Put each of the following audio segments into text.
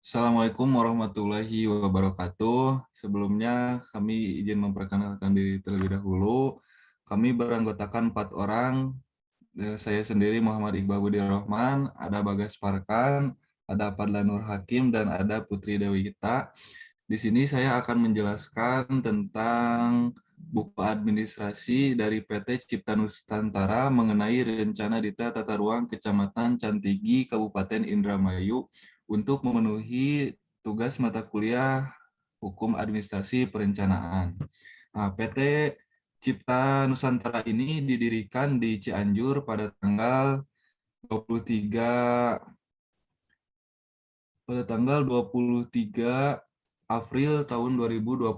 Assalamualaikum warahmatullahi wabarakatuh. Sebelumnya kami izin memperkenalkan diri terlebih dahulu. Kami beranggotakan 4 orang. Saya sendiri Muhammad Iqbal Budi Rahman, ada Bagas Parkan, ada Fadlan Nur Hakim, dan ada Putri Dewi Gita. Di sini saya akan menjelaskan tentang buku administrasi dari PT Cipta Nusantara mengenai rencana detail tata ruang Kecamatan Cantigi, Kabupaten Indramayu untuk memenuhi tugas mata kuliah Hukum Administrasi Perencanaan. Nah, PT Cipta Nusantara ini didirikan di Cianjur pada tanggal 23 April tahun 2022.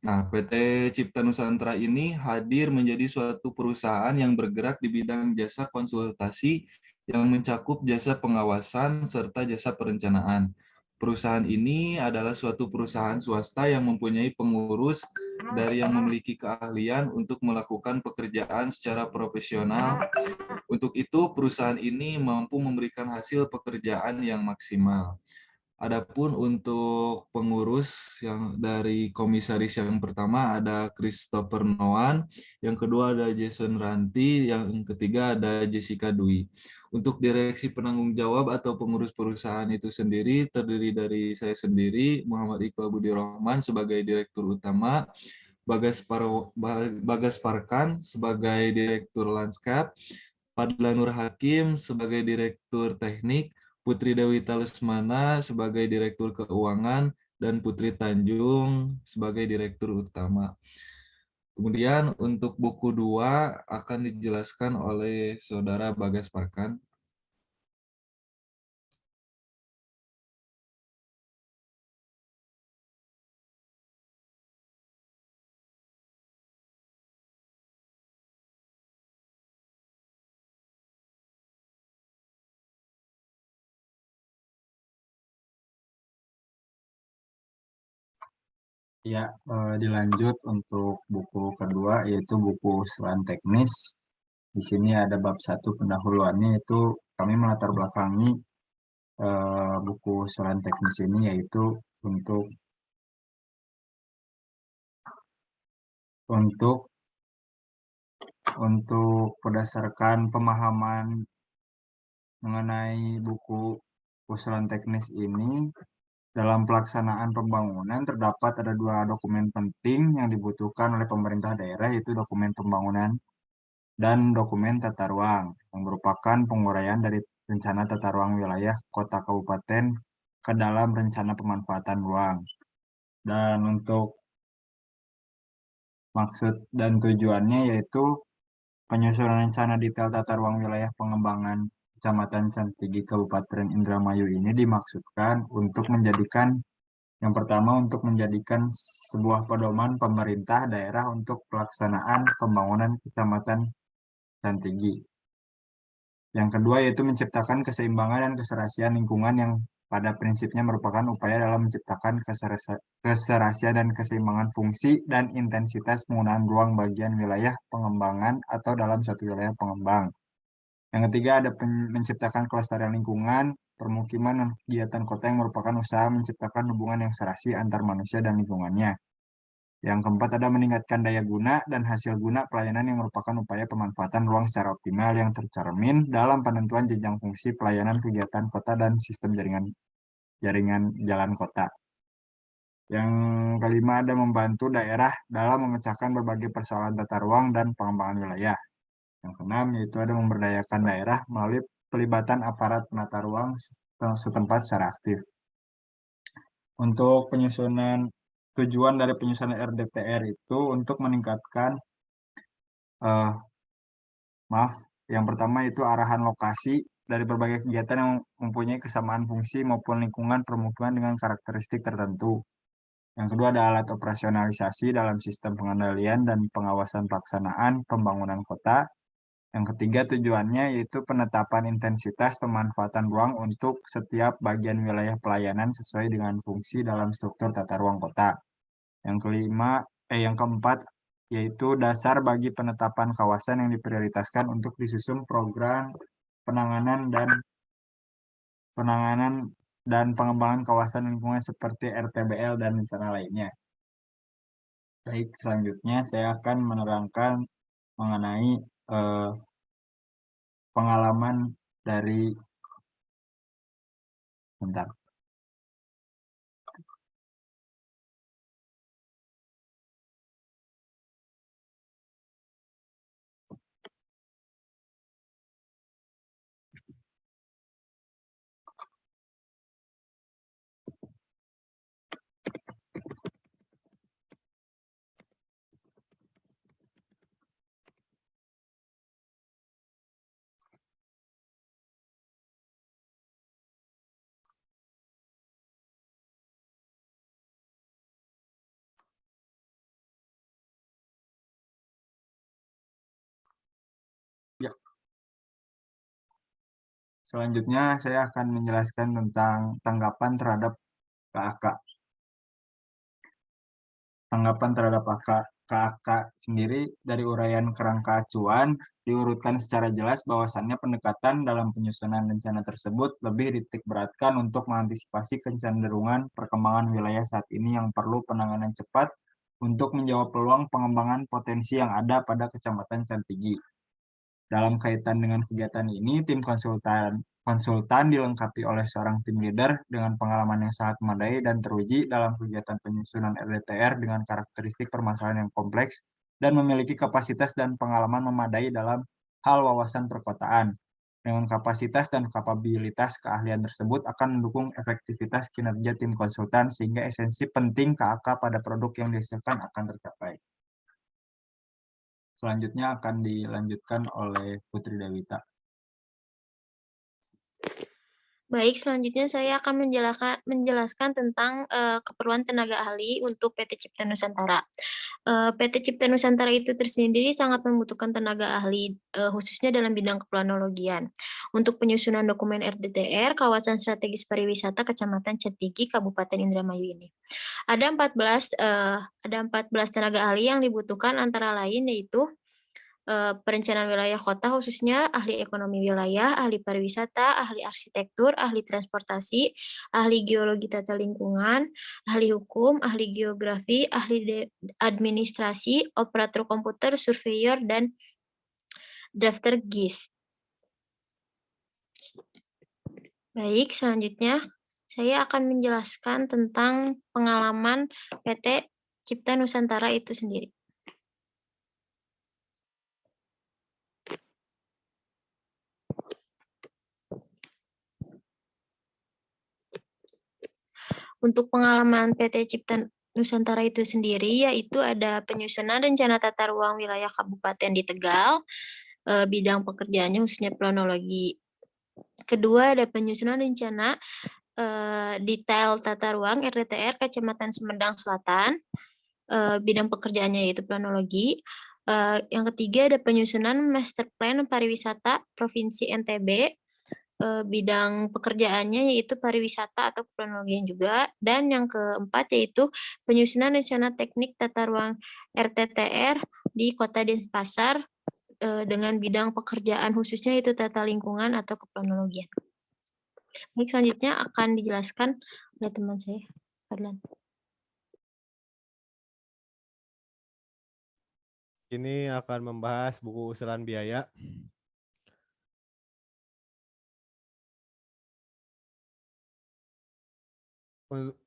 Nah, PT Cipta Nusantara ini hadir menjadi suatu perusahaan yang bergerak di bidang jasa konsultasi yang mencakup jasa pengawasan serta jasa perencanaan. Perusahaan ini adalah suatu perusahaan swasta yang mempunyai pengurus dari yang memiliki keahlian untuk melakukan pekerjaan secara profesional. Untuk itu, perusahaan ini mampu memberikan hasil pekerjaan yang maksimal. Adapun untuk pengurus yang dari komisaris yang pertama ada Christopher Noan, yang kedua ada Jason Ranti, yang ketiga ada Jessica Dwi. Untuk direksi penanggung jawab atau pengurus perusahaan itu sendiri terdiri dari saya sendiri, Muhammad Iqbal Budi Rahman sebagai direktur utama, Bagas Parkan sebagai direktur lanskap, Fadlan Nur Hakim sebagai direktur teknik, Putri Dewi Lesmana sebagai direktur keuangan, dan Putri Tanjung sebagai direktur utama. Kemudian untuk buku 2 akan dijelaskan oleh Saudara Bagas Parkan. Ya, dilanjut untuk buku kedua yaitu buku usulan teknis. Di sini ada bab 1 pendahuluannya itu kami melatar belakangi buku usulan teknis ini yaitu untuk untuk berdasarkan pemahaman mengenai buku usulan teknis ini dalam pelaksanaan pembangunan terdapat ada 2 dokumen penting yang dibutuhkan oleh pemerintah daerah yaitu dokumen pembangunan dan dokumen tata ruang yang merupakan penguraian dari rencana tata ruang wilayah kota kabupaten ke dalam rencana pemanfaatan ruang. Dan untuk maksud dan tujuannya yaitu penyusunan rencana detail tata ruang wilayah pengembangan Kecamatan Cantigi Kabupaten Indramayu ini dimaksudkan untuk menjadikan yang pertama untuk menjadikan sebuah pedoman pemerintah daerah untuk pelaksanaan pembangunan Kecamatan Cantigi. Yang kedua yaitu menciptakan keseimbangan dan keserasian lingkungan yang pada prinsipnya merupakan upaya dalam menciptakan keserasian dan keseimbangan fungsi dan intensitas penggunaan ruang bagian wilayah pengembangan atau dalam suatu wilayah pengembang. Yang ketiga ada menciptakan kelestarian lingkungan, permukiman dan kegiatan kota yang merupakan usaha menciptakan hubungan yang serasi antar manusia dan lingkungannya. Yang keempat ada meningkatkan daya guna dan hasil guna pelayanan yang merupakan upaya pemanfaatan ruang secara optimal yang tercermin dalam penentuan jenjang fungsi pelayanan kegiatan kota dan sistem jaringan jaringan jalan kota. Yang kelima ada membantu daerah dalam memecahkan berbagai persoalan tata ruang dan pengembangan wilayah. Yang keenam yaitu ada memberdayakan daerah melalui pelibatan aparat penata ruang setempat secara aktif. Untuk penyusunan tujuan dari penyusunan RDTR itu untuk meningkatkan maaf, yang pertama itu arahan lokasi dari berbagai kegiatan yang mempunyai kesamaan fungsi maupun lingkungan permukiman dengan karakteristik tertentu. Yang kedua ada alat operasionalisasi dalam sistem pengendalian dan pengawasan pelaksanaan pembangunan kota. Yang ketiga tujuannya yaitu penetapan intensitas pemanfaatan ruang untuk setiap bagian wilayah pelayanan sesuai dengan fungsi dalam struktur tata ruang kota. Yang keempat yaitu dasar bagi penetapan kawasan yang diprioritaskan untuk disusun program penanganan dan pengembangan kawasan lingkungan seperti RTBL dan rencana lainnya. Baik, selanjutnya saya akan menerangkan mengenai pengalaman dari bentar. Ya, selanjutnya saya akan menjelaskan tentang tanggapan terhadap KAK. Tanggapan terhadap KAK sendiri dari uraian kerangka acuan diurutkan secara jelas bahwasannya pendekatan dalam penyusunan rencana tersebut lebih dititik beratkan untuk mengantisipasi kecenderungan perkembangan wilayah saat ini yang perlu penanganan cepat untuk menjawab peluang pengembangan potensi yang ada pada Kecamatan Cantigi. Dalam kaitan dengan kegiatan ini, tim konsultan dilengkapi oleh seorang tim leader dengan pengalaman yang sangat memadai dan teruji dalam kegiatan penyusunan RDTR dengan karakteristik permasalahan yang kompleks dan memiliki kapasitas dan pengalaman memadai dalam hal wawasan perkotaan. Dengan kapasitas dan kapabilitas keahlian tersebut akan mendukung efektivitas kinerja tim konsultan sehingga esensi penting KAK pada produk yang dihasilkan akan tercapai. Selanjutnya akan dilanjutkan oleh Putri Dewita. Baik, selanjutnya saya akan menjelaskan tentang keperluan tenaga ahli untuk PT Cipta Nusantara. PT Cipta Nusantara itu tersendiri sangat membutuhkan tenaga ahli, khususnya dalam bidang keplanologian. Untuk penyusunan dokumen RDTR kawasan strategis pariwisata Kecamatan Cetigi, Kabupaten Indramayu ini. Ada 14 tenaga ahli yang dibutuhkan antara lain yaitu perencanaan wilayah kota khususnya ahli ekonomi wilayah, ahli pariwisata, ahli arsitektur, ahli transportasi, ahli geologi tata lingkungan, ahli hukum, ahli geografi, ahli administrasi, operator komputer, surveyor, dan drafter GIS. Baik, selanjutnya saya akan menjelaskan tentang pengalaman PT Cipta Nusantara itu sendiri. Untuk pengalaman PT Cipta Nusantara itu sendiri, yaitu ada penyusunan rencana tata ruang wilayah kabupaten di Tegal, bidang pekerjaannya khususnya planologi. Kedua, ada penyusunan rencana detail tata ruang RDTR Kecamatan Sumedang Selatan, bidang pekerjaannya yaitu planologi. Yang ketiga, ada penyusunan master plan pariwisata Provinsi NTB, bidang pekerjaannya yaitu pariwisata atau keplanologian juga, dan yang keempat yaitu penyusunan rencana teknik tata ruang RTTR di Kota Denpasar dengan bidang pekerjaan khususnya yaitu tata lingkungan atau keplanologian. Baik, selanjutnya akan dijelaskan oleh teman saya, Fadlan. Ini akan membahas buku usulan biaya.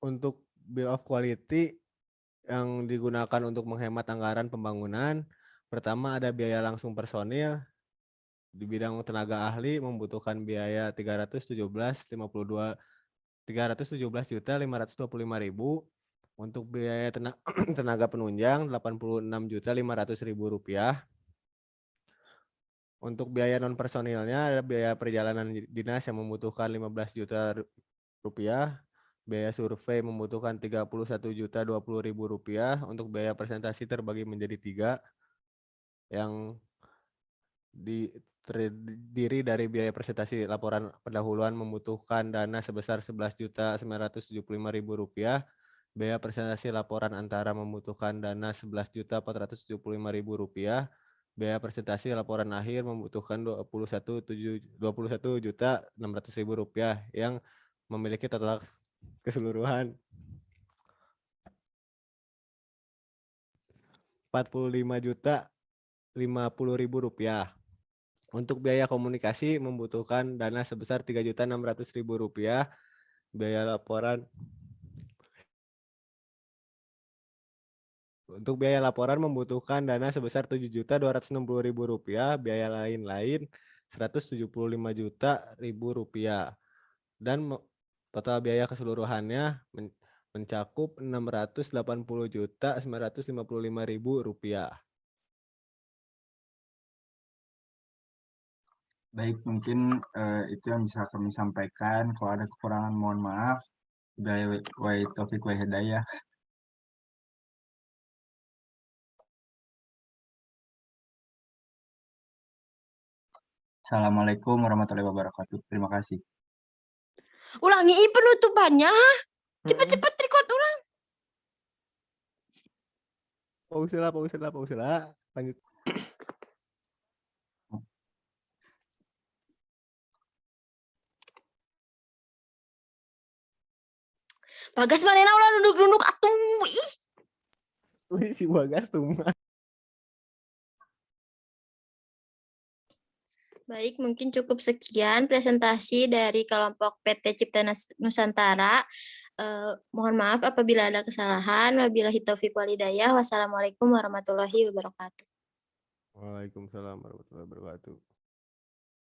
Untuk bill of quality yang digunakan untuk menghemat anggaran pembangunan, pertama ada biaya langsung personil. Di bidang tenaga ahli membutuhkan biaya 317.525.000. Untuk biaya tenaga penunjang 86.500.000 rupiah. Untuk biaya non personilnya ada biaya perjalanan dinas yang membutuhkan 15 juta rupiah. Biaya survei membutuhkan 31.020.000 rupiah. Untuk biaya presentasi terbagi menjadi 3 yang terdiri dari biaya presentasi laporan pendahuluan membutuhkan dana sebesar 11.975.000 rupiah. Biaya presentasi laporan antara membutuhkan dana 11.475.000 rupiah. Biaya presentasi laporan akhir membutuhkan 21.600.000 rupiah yang memiliki total keseluruhan Rp45.050.000. Untuk biaya komunikasi membutuhkan dana sebesar Rp3.600.000. Biaya laporan Untuk biaya laporan membutuhkan dana sebesar Rp7.260.000, biaya lain-lain Rp175.000.000, dan total biaya keseluruhannya mencakup Rp680.955.000. Baik, mungkin itu yang bisa kami sampaikan. Kalau ada kekurangan mohon maaf. Wabillahi taufiq wal hidayah. Assalamualaikum warahmatullahi wabarakatuh. Terima kasih. Ulangi penutupannya. Cepet-cepet record ulang. Pausila. Lanjut. Bagas manena ulah nunduk-nunduk atuh. Ih. Wih, si Bagas tuh. Baik, mungkin cukup sekian presentasi dari kelompok PT Cipta Nusantara. Mohon maaf apabila ada kesalahan. Wabillahi taufiq wal hidayah. Wassalamualaikum warahmatullahi wabarakatuh. Waalaikumsalam warahmatullahi wabarakatuh.